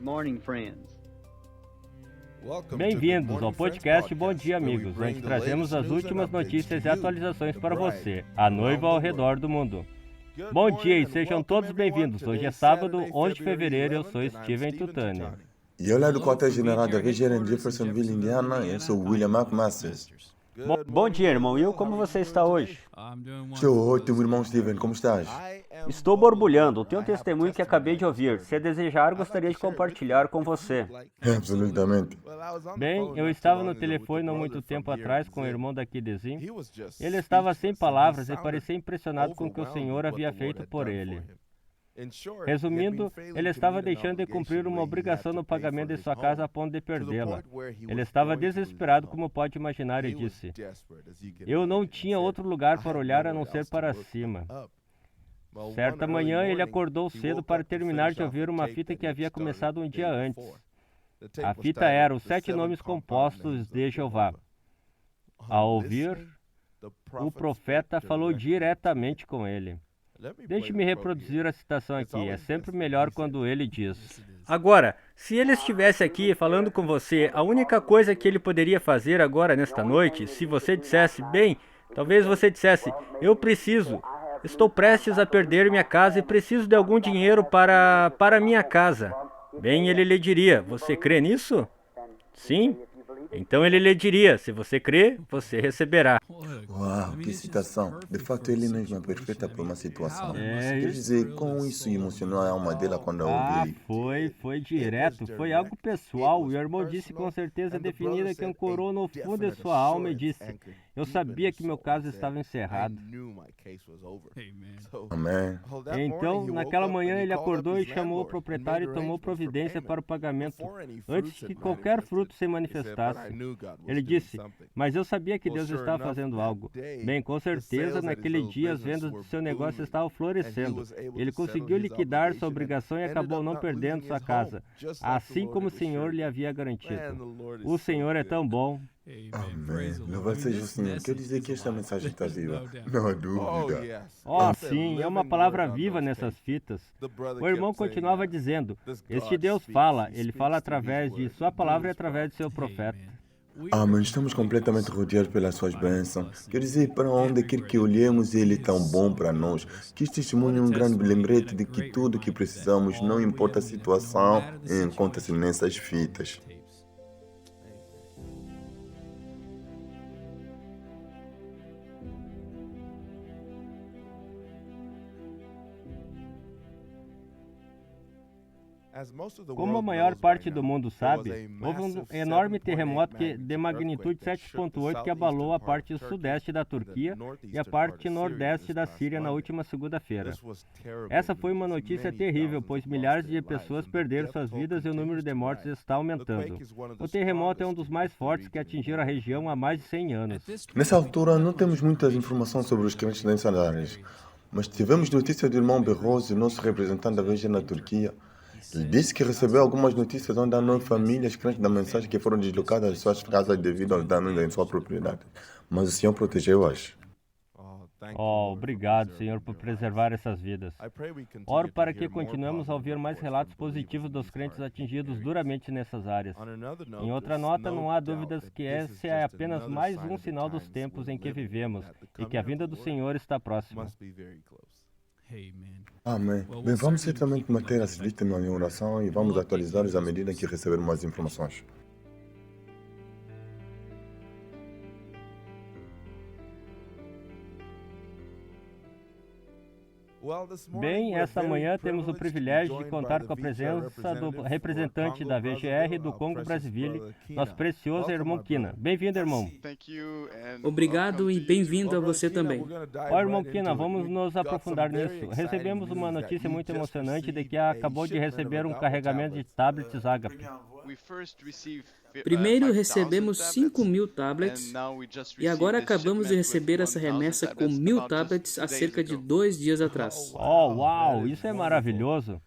morning, friends. Bem-vindos ao podcast Bom Dia, Amigos, onde trazemos as últimas notícias e atualizações para você, a noiva ao redor do mundo. Bom dia e sejam todos bem-vindos. Hoje é sábado, 11 de fevereiro, eu sou Steven Tutani. E eu lá do quartel-general da VGR em Jeffersonville, Indiana, eu sou William McMasters. Bom dia, irmão Will, como você está hoje? Estou ótimo, irmão Steven, como estás? Estou borbulhando, tenho um testemunho que acabei de ouvir. Se desejar, gostaria de compartilhar com você. Absolutamente. Bem, eu estava no telefone não muito tempo atrás com o irmão daqui de Zim. Ele estava sem palavras e parecia impressionado com o que o Senhor havia feito por ele. Resumindo, ele estava deixando de cumprir uma obrigação no pagamento de sua casa a ponto de perdê-la. Ele estava desesperado, como pode imaginar, e disse: "Eu não tinha outro lugar para olhar a não ser para cima." Certa manhã, ele acordou cedo para terminar de ouvir uma fita que havia começado um dia antes. A fita era Os 7 Nomes Compostos de Jeová. Ao ouvir, o profeta falou diretamente com ele. Deixe-me reproduzir a citação aqui. É sempre melhor quando ele diz: "Agora, se ele estivesse aqui falando com você, a única coisa que ele poderia fazer agora nesta noite, se você dissesse, bem, talvez você dissesse, estou prestes a perder minha casa e preciso de algum dinheiro para minha casa. Bem, ele lhe diria, você crê nisso? Sim? Então ele lhe diria, se você crê, você receberá." Uau, que citação. De fato, ele mesmo é perfeita para uma situação. Quer dizer, como isso emocionou a alma dela quando eu ouvi? Foi direto, foi algo pessoal. E o irmão disse com certeza definida que ancorou no fundo de sua alma e disse: "Eu sabia que meu caso estava encerrado." Amém. Então, naquela manhã, ele acordou e chamou o proprietário e tomou providência para o pagamento, antes que qualquer fruto se manifestasse. Ele disse: "Mas eu sabia que Deus estava fazendo algo." Bem, com certeza, naquele dia as vendas do seu negócio estavam florescendo. Ele conseguiu liquidar sua obrigação e acabou não perdendo sua casa, assim como o Senhor lhe havia garantido. O Senhor é tão bom. Amém. Louvado seja o Senhor. Quer dizer que esta mensagem está viva. Não há dúvida. Oh, sim, é uma palavra viva nessas fitas. O irmão continuava dizendo: "Este Deus fala, ele fala através de sua palavra e através de seu profeta." Amém. Estamos completamente rodeados pelas suas bênçãos. Quer dizer, para onde quer que olhemos, Ele é tão bom para nós. Que este testemunho é um grande lembrete de que tudo o que precisamos, não importa a situação, encontra-se nessas fitas. Como a maior parte do mundo sabe, houve um enorme terremoto de magnitude 7.8 que abalou a parte sudeste da Turquia e a parte nordeste da Síria na última segunda-feira. Essa foi uma notícia terrível, pois milhares de pessoas perderam suas vidas e o número de mortes está aumentando. O terremoto é um dos mais fortes que atingiram a região há mais de 100 anos. Nessa altura, não temos muitas informações sobre os crentes nessas áreas, mas tivemos notícia do irmão Berroz, nosso representante da VG na Turquia. Ele disse que recebeu algumas notícias onde há 9 famílias crentes da mensagem que foram deslocadas das suas casas devido aos danos em sua propriedade. Mas o Senhor protegeu-as. Oh, obrigado, Senhor, por preservar essas vidas. Oro para que continuemos a ouvir mais relatos positivos dos crentes atingidos duramente nessas áreas. Em outra nota, não há dúvidas que esse é apenas mais um sinal dos tempos em que vivemos e que a vinda do Senhor está próxima. Amém. Bem, vamos certamente manter as vítimas em oração e vamos atualizá-los à medida que recebermos mais informações. Bem, esta manhã temos o privilégio de contar com a presença do representante da VGR do Congo Brazzaville, nosso precioso irmão Kina. Bem-vindo, irmão. Obrigado e bem-vindo a você também. Ó, irmão Kina, vamos nos aprofundar nisso. Recebemos uma notícia muito emocionante de que acabou de receber um carregamento de tablets Agape. Primeiro recebemos 5.000 tablets e agora acabamos de receber essa remessa com 1.000 tablets há cerca de 2 dias atrás. Oh, uau, isso é maravilhoso.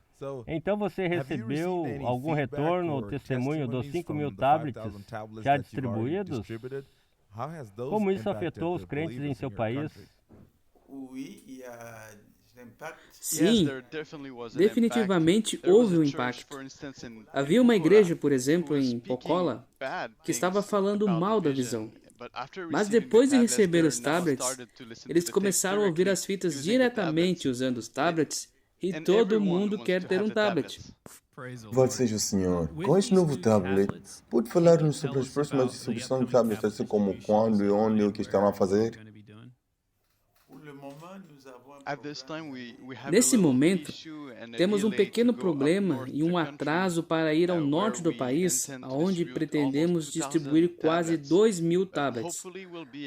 Então você recebeu algum retorno ou testemunho dos 5.000 tablets já distribuídos? Como isso afetou os crentes em seu país? Sim, definitivamente houve um impacto. Havia uma igreja, por exemplo, em Pocola, que estava falando mal da visão. Mas depois de receber os tablets, eles começaram a ouvir as fitas diretamente usando os tablets e todo mundo quer ter um tablet. Louvado seja o Senhor. Com este novo tablet, pode falar-nos sobre as próximas distribuições de tablets, assim como quando e onde o que estarão a fazer? Nesse momento, temos um pequeno problema e um atraso para ir ao norte do país, onde pretendemos distribuir quase 2.000 tablets.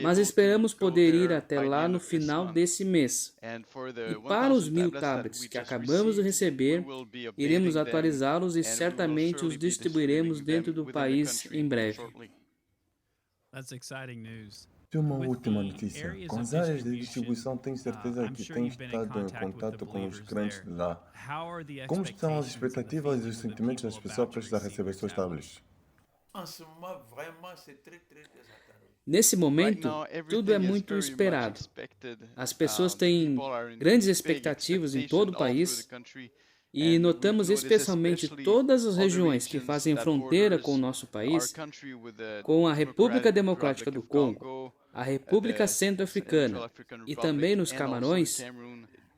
Mas esperamos poder ir até lá no final desse mês. E para os 1.000 tablets que acabamos de receber, iremos atualizá-los e certamente os distribuiremos dentro do país em breve. E uma última notícia. Com as áreas de distribuição, tenho certeza que tem estado em contato com os crentes de lá. Como estão as expectativas e os sentimentos das pessoas prestes a receber seus tablets? Nesse momento, tudo é muito esperado. As pessoas têm grandes expectativas em todo o país e notamos especialmente todas as regiões que fazem fronteira com o nosso país, com a República Democrática do Congo, a República Centro-Africana e também nos Camarões.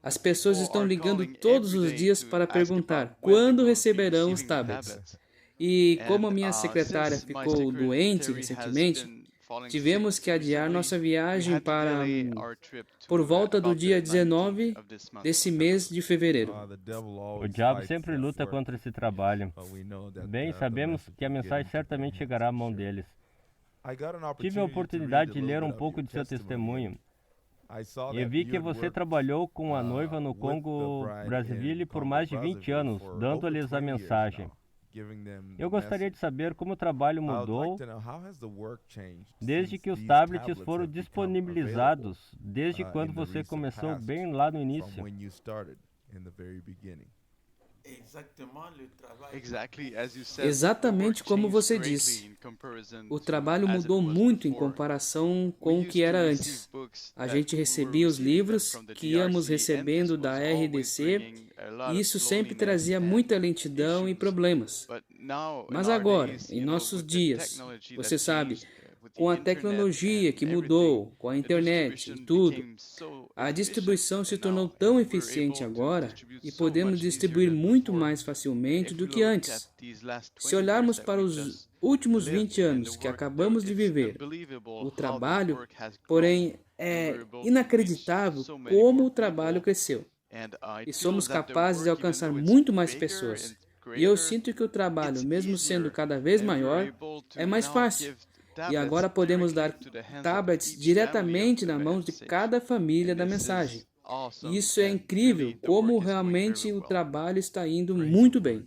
As pessoas estão ligando todos os dias para perguntar quando receberão os tablets. E como a minha secretária ficou doente recentemente, tivemos que adiar nossa viagem para por volta do dia 19 desse mês de fevereiro. O diabo sempre luta contra esse trabalho. Bem, sabemos que a mensagem certamente chegará à mão deles. Tive a oportunidade de ler um pouco de seu testemunho e vi que você trabalhou com a noiva no Congo Brazzaville por mais de 20 anos, dando-lhes a mensagem. Eu gostaria de saber como o trabalho mudou desde que os tablets foram disponibilizados, desde quando você começou bem lá no início. Exatamente como você disse. O trabalho mudou muito em comparação com o que era antes. A gente recebia os livros que íamos recebendo da RDC e isso sempre trazia muita lentidão e problemas. Mas agora, em nossos dias, você sabe, com a tecnologia que mudou, com a internet e tudo, a distribuição se tornou tão eficiente agora e podemos distribuir muito mais facilmente do que antes. Se olharmos para os últimos 20 anos que acabamos de viver, o trabalho, porém, é inacreditável como o trabalho cresceu. E somos capazes de alcançar muito mais pessoas. E eu sinto que o trabalho, mesmo sendo cada vez maior, é mais fácil. E agora podemos dar tablets diretamente na mão de cada família da mensagem. E isso é incrível, como realmente o trabalho está indo muito bem.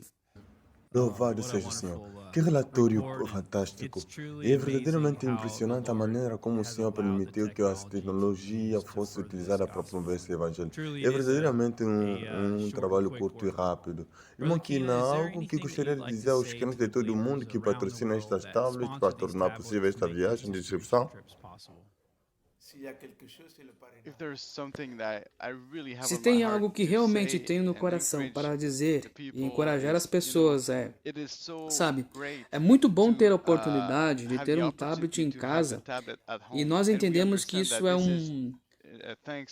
Louvado seja o Senhor. Que relatório fantástico. É verdadeiramente impressionante a maneira como o Senhor permitiu que essa tecnologia fosse utilizada para promover esse evangelho. É verdadeiramente um trabalho curto e rápido. Irmão Kina, algo que gostaria de dizer aos crentes de todo o mundo que patrocinam estas tablets para tornar possível esta viagem de distribuição? Se tem algo que realmente tenho no coração para dizer e encorajar as pessoas sabe, é muito bom ter a oportunidade de ter um tablet em casa e nós entendemos que isso é um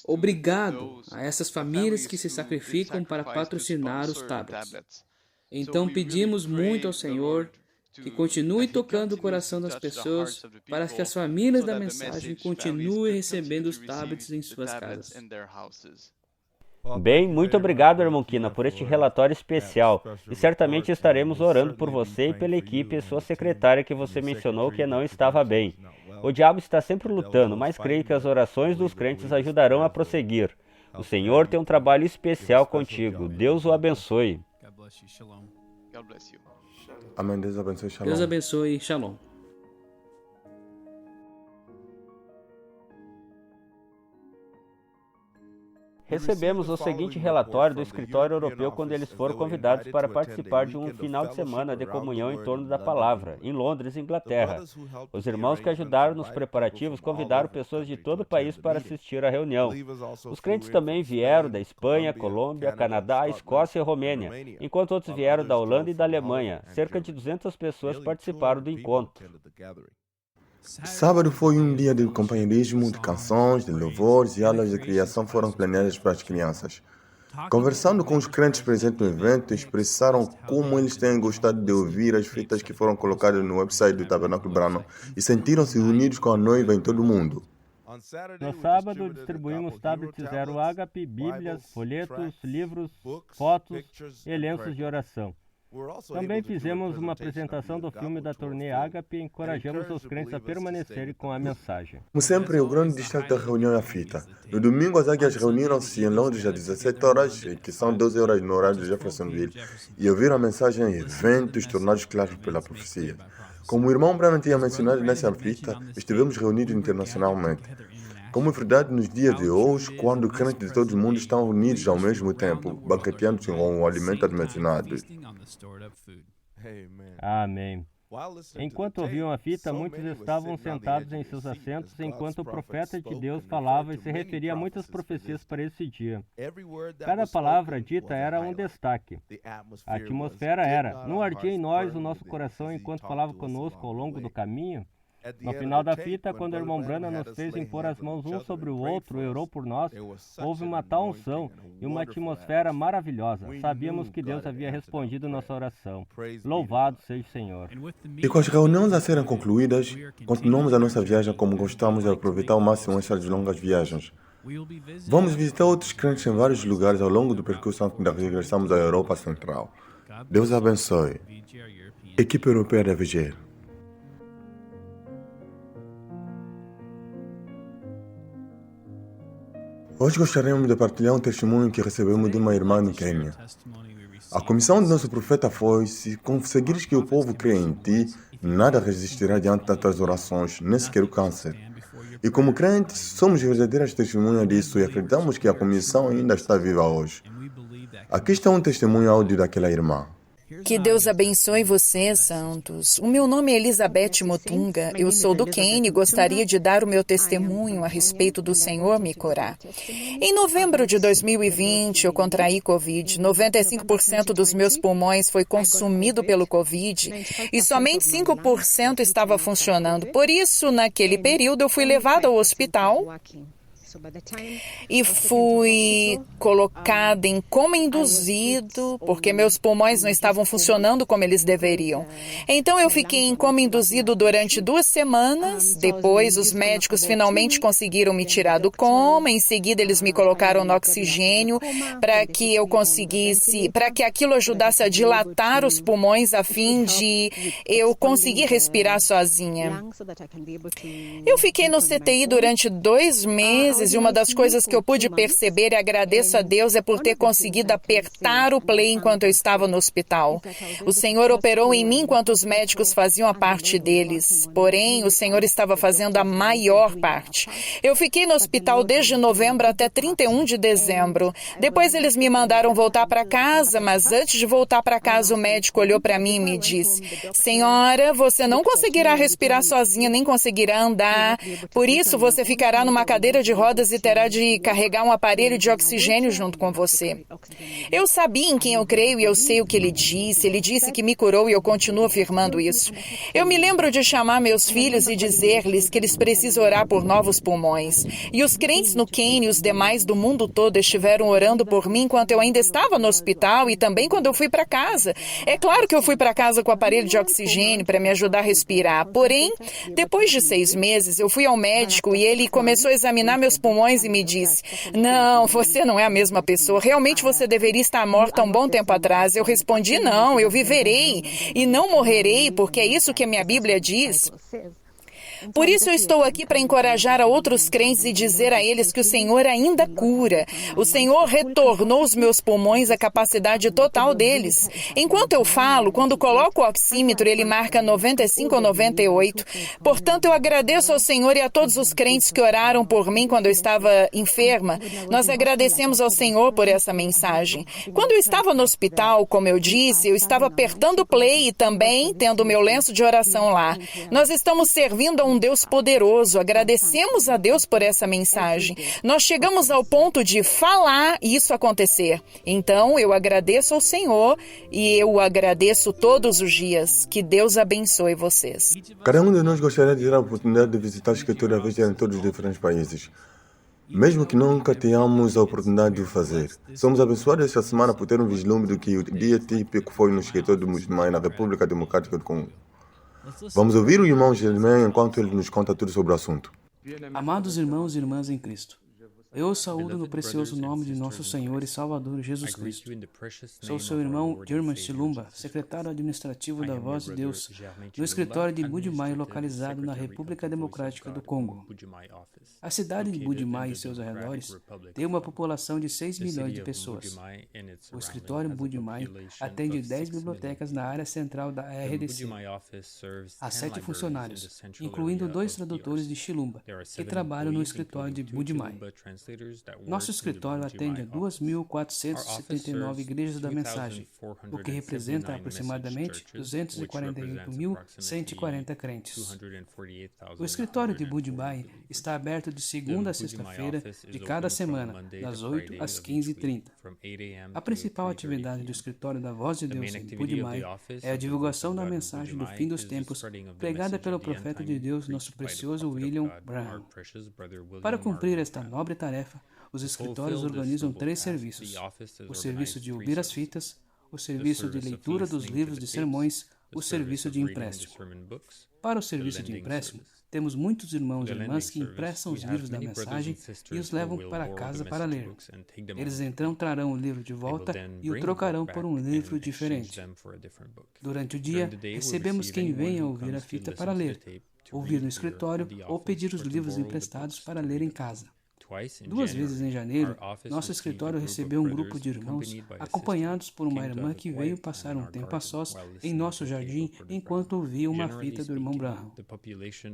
obrigado a essas famílias que se sacrificam para patrocinar os tablets. Então pedimos muito ao Senhor que continue tocando o coração das pessoas para que as famílias da mensagem continuem recebendo os tablets em suas casas. Bem, muito obrigado, irmão Kina, por este relatório especial. E certamente estaremos orando por você e pela equipe e sua secretária que você mencionou que não estava bem. O diabo está sempre lutando, mas creio que as orações dos crentes ajudarão a prosseguir. O Senhor tem um trabalho especial contigo. Deus o abençoe. Amém. Deus abençoe. Shalom. Deus abençoe. Shalom. Recebemos o seguinte relatório do Escritório Europeu quando eles foram convidados para participar de um final de semana de comunhão em torno da palavra, em Londres, Inglaterra. Os irmãos que ajudaram nos preparativos convidaram pessoas de todo o país para assistir à reunião. Os crentes também vieram da Espanha, Colômbia, Canadá, Escócia e Romênia, enquanto outros vieram da Holanda e da Alemanha. Cerca de 200 pessoas participaram do encontro. Sábado foi um dia de companheirismo, de canções, de louvores e aulas de criação foram planeadas para as crianças. Conversando com os crentes presentes no evento, expressaram como eles têm gostado de ouvir as fitas que foram colocadas no website do Tabernáculo Branham e sentiram-se unidos com a noiva em todo o mundo. No sábado, distribuímos tablets Zero Ágape, bíblias, folhetos, livros, fotos e lenços de oração. Também fizemos uma apresentação do filme da turnê Ágape e encorajamos os crentes a permanecerem com a mensagem. Como sempre, o grande destaque da reunião é a fita. No domingo, as águias reuniram-se em Londres às 17 horas, que são 12 horas no horário de Jeffersonville, e ouviram a mensagem em eventos tornados claros pela profecia. Como o irmão Branham tinha mencionado nessa fita, estivemos reunidos internacionalmente. Como é verdade nos dias de hoje, quando crentes de todo o mundo estão unidos ao mesmo tempo, banqueteando com o alimento mencionado. Amém. Enquanto ouviam a fita, muitos estavam sentados em seus assentos enquanto o profeta de Deus falava e se referia a muitas profecias para esse dia. Cada palavra dita era um destaque. A atmosfera era: não ardia em nós o nosso coração enquanto falava conosco ao longo do caminho? No final da fita, quando o irmão Branham nos fez impor as mãos um sobre o outro e orou por nós, houve uma tal unção e uma atmosfera maravilhosa. Sabíamos que Deus havia respondido nossa oração. Louvado seja o Senhor. E com as reuniões a serem concluídas, continuamos a nossa viagem como gostamos de aproveitar ao máximo essas longas viagens. Vamos visitar outros crentes em vários lugares ao longo do percurso antes de regressarmos à Europa Central. Deus abençoe. Equipe Europeia da VG. Hoje gostaríamos de partilhar um testemunho que recebemos de uma irmã no Quênia. A comissão do nosso profeta foi: se conseguires que o povo creia em ti, nada resistirá diante das tuas orações, nem sequer o câncer. E como crentes, somos verdadeiras testemunhas disso e acreditamos que a comissão ainda está viva hoje. Aqui está um testemunho áudio daquela irmã. Que Deus abençoe vocês, santos. O meu nome é Elizabeth Motunga. Eu sou do Quênia e gostaria de dar o meu testemunho a respeito do Senhor me curar. Em novembro de 2020, eu contraí Covid. 95% dos meus pulmões foi consumido pelo Covid e somente 5% estava funcionando. Por isso, naquele período, eu fui levada ao hospital e fui colocada em coma induzido, porque meus pulmões não estavam funcionando como eles deveriam. Então eu fiquei em coma induzido durante 2 semanas. Depois os médicos finalmente conseguiram me tirar do coma. Em seguida eles me colocaram no oxigênio para que aquilo ajudasse a dilatar os pulmões a fim de eu conseguir respirar sozinha. Eu fiquei no CTI durante 2 meses. E uma das coisas que eu pude perceber e agradeço a Deus é por ter conseguido apertar o play enquanto eu estava no hospital. O Senhor operou em mim enquanto os médicos faziam a parte deles. Porém, o Senhor estava fazendo a maior parte. Eu fiquei no hospital desde novembro até 31 de dezembro. Depois eles me mandaram voltar para casa, mas antes de voltar para casa o médico olhou para mim e me disse: Senhora, você não conseguirá respirar sozinha, nem conseguirá andar. Por isso, você ficará numa cadeira de rodas e terá de carregar um aparelho de oxigênio junto com você. Eu sabia em quem eu creio e eu sei o que ele disse. Ele disse que me curou e eu continuo afirmando isso. Eu me lembro de chamar meus filhos e dizer-lhes que eles precisam orar por novos pulmões. E os crentes no Quênia e os demais do mundo todo estiveram orando por mim enquanto eu ainda estava no hospital e também quando eu fui para casa. É claro que eu fui para casa com o aparelho de oxigênio para me ajudar a respirar. Porém, depois de 6 meses, eu fui ao médico e ele começou a examinar meus pulmões e me disse: não, você não é a mesma pessoa. Realmente você deveria estar morta há um bom tempo atrás. Eu respondi: não, eu viverei e não morrerei, porque é isso que a minha Bíblia diz. Por isso eu estou aqui para encorajar a outros crentes e dizer a eles que o Senhor ainda cura. O Senhor retornou aos meus pulmões a capacidade total deles. Enquanto eu falo, quando coloco o oxímetro, ele marca 95 ou 98. Portanto, eu agradeço ao Senhor e a todos os crentes que oraram por mim quando eu estava enferma. Nós agradecemos ao Senhor por essa mensagem. Quando eu estava no hospital, como eu disse, eu estava apertando play e também tendo meu lenço de oração lá. Nós estamos servindo a um Deus poderoso. Agradecemos a Deus por essa mensagem. Nós chegamos ao ponto de falar e isso acontecer. Então, eu agradeço ao Senhor e eu o agradeço todos os dias. Que Deus abençoe vocês. Cada um de nós gostaria de ter a oportunidade de visitar o escritório da Vigília em todos os diferentes países. Mesmo que nunca tenhamos a oportunidade de o fazer. Somos abençoados esta semana por ter um vislumbre do que o dia típico foi no escritório do Budimai na República Democrática do Congo. Vamos ouvir o irmão Germain enquanto ele nos conta tudo sobre o assunto. Amados irmãos e irmãs em Cristo, eu os saúdo no precioso nome de nosso Senhor e Salvador Jesus Cristo. Sou seu irmão Germain Chilumba, secretário administrativo da Voz de Deus, no escritório de Budimai, localizado na República Democrática do Congo. A cidade de Budimai e seus arredores tem uma população de 6 milhões de pessoas. O escritório Budimai atende 10 bibliotecas na área central da RDC. Há 7 funcionários, incluindo 2 tradutores de Chilumba, que trabalham no escritório de Budimai. Nosso escritório atende a 2.479 igrejas da mensagem, o que representa aproximadamente 248.140 crentes. O escritório de Budimai está aberto de segunda a sexta-feira de cada semana, das 8 às 15h30. A principal atividade do escritório da Voz de Deus em Budimai é a divulgação da mensagem do fim dos tempos pregada pelo profeta de Deus, nosso precioso William Branham. Para cumprir esta nobre tarefa, os escritórios organizam 3 serviços: o serviço de ouvir as fitas, o serviço de leitura dos livros de sermões, o serviço de empréstimo. Para o serviço de empréstimo, temos muitos irmãos e irmãs que emprestam os livros da mensagem e os levam para casa para ler. Eles então trarão o livro de volta e o trocarão por um livro diferente. Durante o dia, recebemos quem venha ouvir a fita para ler, ouvir no escritório ou pedir os livros emprestados para ler em casa. 2 vezes em janeiro, nosso escritório recebeu um grupo de irmãos acompanhados por uma irmã que veio passar um tempo a sós em nosso jardim enquanto ouvia uma fita do irmão Branham.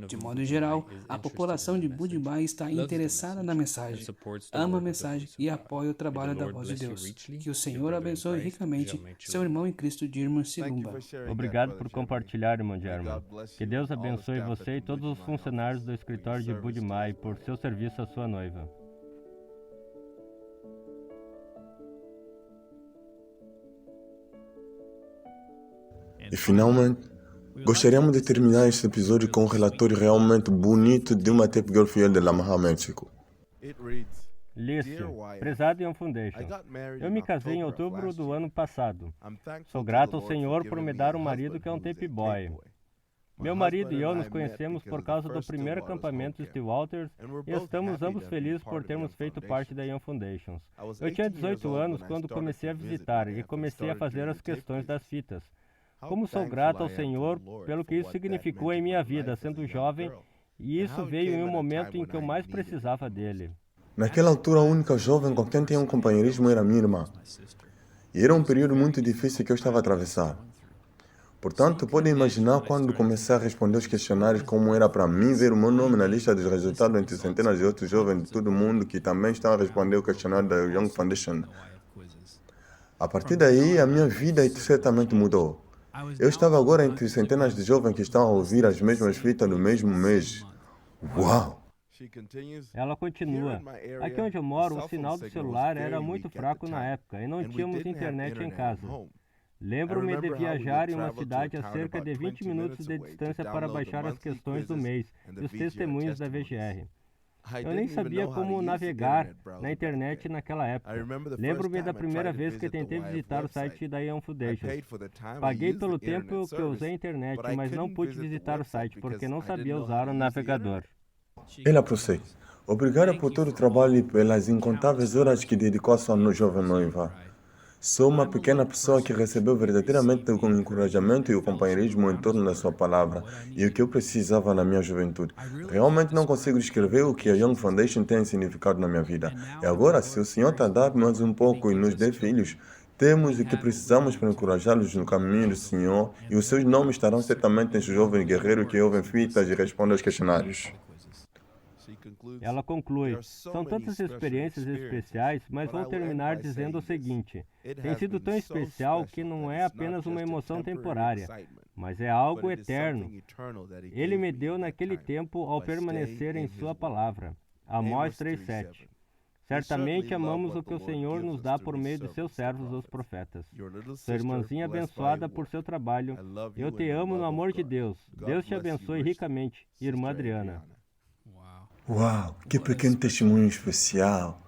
De modo geral, a população de Budimai está interessada na mensagem, ama a mensagem e apoia o trabalho da Voz de Deus. Que o Senhor abençoe ricamente seu irmão em Cristo, Germain Chilumba. Obrigado por compartilhar, irmão Germain. Que Deus abençoe você e todos os funcionários do escritório de Budimai por seu serviço à sua noiva. E finalmente, gostaríamos de terminar este episódio com um relatório realmente bonito de uma tape girl fiel de Lamaha, México. Lício, prezado Young Foundation, eu me casei em outubro do ano passado. Sou grato ao Senhor por me dar um marido que é um tape boy. Meu marido e eu nos conhecemos por causa do primeiro acampamento Steve Walters e estamos ambos felizes por termos feito parte da Young Foundation. Eu tinha 18 anos quando comecei a visitar e comecei a fazer as questões das fitas. Como sou grato ao Senhor pelo que isso significou em minha vida, sendo jovem, e isso veio em um momento em que eu mais precisava dele. Naquela altura, a única jovem com quem tinha um companheirismo era minha irmã. E era um período muito difícil que eu estava a atravessar. Portanto, podem imaginar quando comecei a responder os questionários como era para mim ver o meu nome na lista dos resultados entre centenas de outros jovens de todo o mundo que também estavam a responder o questionário da Young Foundation. A partir daí, a minha vida certamente mudou. Eu estava agora entre centenas de jovens que estão a ouvir as mesmas fitas no mesmo mês. Uau! Ela continua. Aqui onde eu moro, o sinal do celular era muito fraco na época e não tínhamos internet em casa. Lembro-me de viajar em uma cidade a cerca de 20 minutos de distância para baixar as questões do mês e os testemunhos da VGR. Eu nem sabia como navegar na internet naquela época. Lembro-me da primeira vez que tentei visitar o site da Young Foundation. Paguei pelo tempo que eu usei a internet, mas não pude visitar o site porque não sabia usar o navegador. Ela prossegue. Obrigada por todo o trabalho e pelas incontáveis horas que dedicou à sua jovem noiva. Sou uma pequena pessoa que recebeu verdadeiramente o encorajamento e o companheirismo em torno da sua palavra e o que eu precisava na minha juventude. Realmente não consigo descrever o que a Young Foundation tem significado na minha vida. E agora, se o Senhor tardar mais um pouco e nos dê filhos, temos o que precisamos para encorajá-los no caminho do Senhor e os seus nomes estarão certamente nesse jovem guerreiro que ouve fitas e responde aos questionários. Ela conclui: são tantas experiências especiais, mas vou terminar dizendo o seguinte: tem sido tão especial que não é apenas uma emoção temporária, mas é algo eterno. Ele me deu naquele tempo ao permanecer em sua palavra. Amós 3:7. Certamente amamos o que o Senhor nos dá por meio de seus servos, os profetas. Sua irmãzinha abençoada por seu trabalho. Eu te amo no amor de Deus. Deus te abençoe ricamente, irmã Adriana. Uau, que pequeno testemunho especial!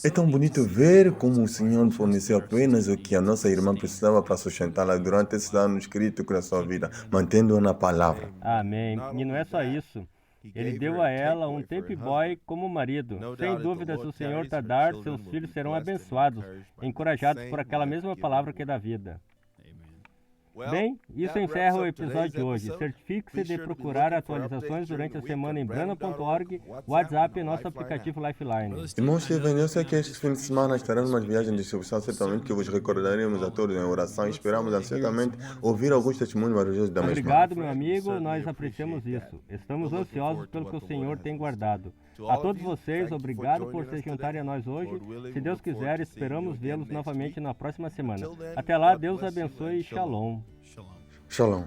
É tão bonito ver como o Senhor forneceu apenas o que a nossa irmã precisava para sustentá-la durante esses anos críticos da sua vida, mantendo-a na palavra. Amém. E não é só isso. Ele deu a ela um tape boy como marido. Sem dúvida, se o Senhor tardar, seus filhos serão abençoados, encorajados por aquela mesma palavra que dá vida. Bem, isso encerra o episódio de hoje. Certifique-se de procurar atualizações durante a semana em Brana.org, WhatsApp e nosso aplicativo Lifeline. Irmão Steven, eu sei que este fim de semana estaremos numa viagem de distribuição, certamente que vos recordaremos a todos em oração e esperamos ansiosamente ouvir alguns testemunhos maravilhosos da mesma. Obrigado, meu amigo, nós apreciamos isso. Estamos ansiosos pelo que o Senhor tem guardado. A todos vocês, obrigado por se juntarem a nós hoje. Se Deus quiser, esperamos vê-los novamente na próxima semana. Até lá, Deus abençoe e shalom. Shalom.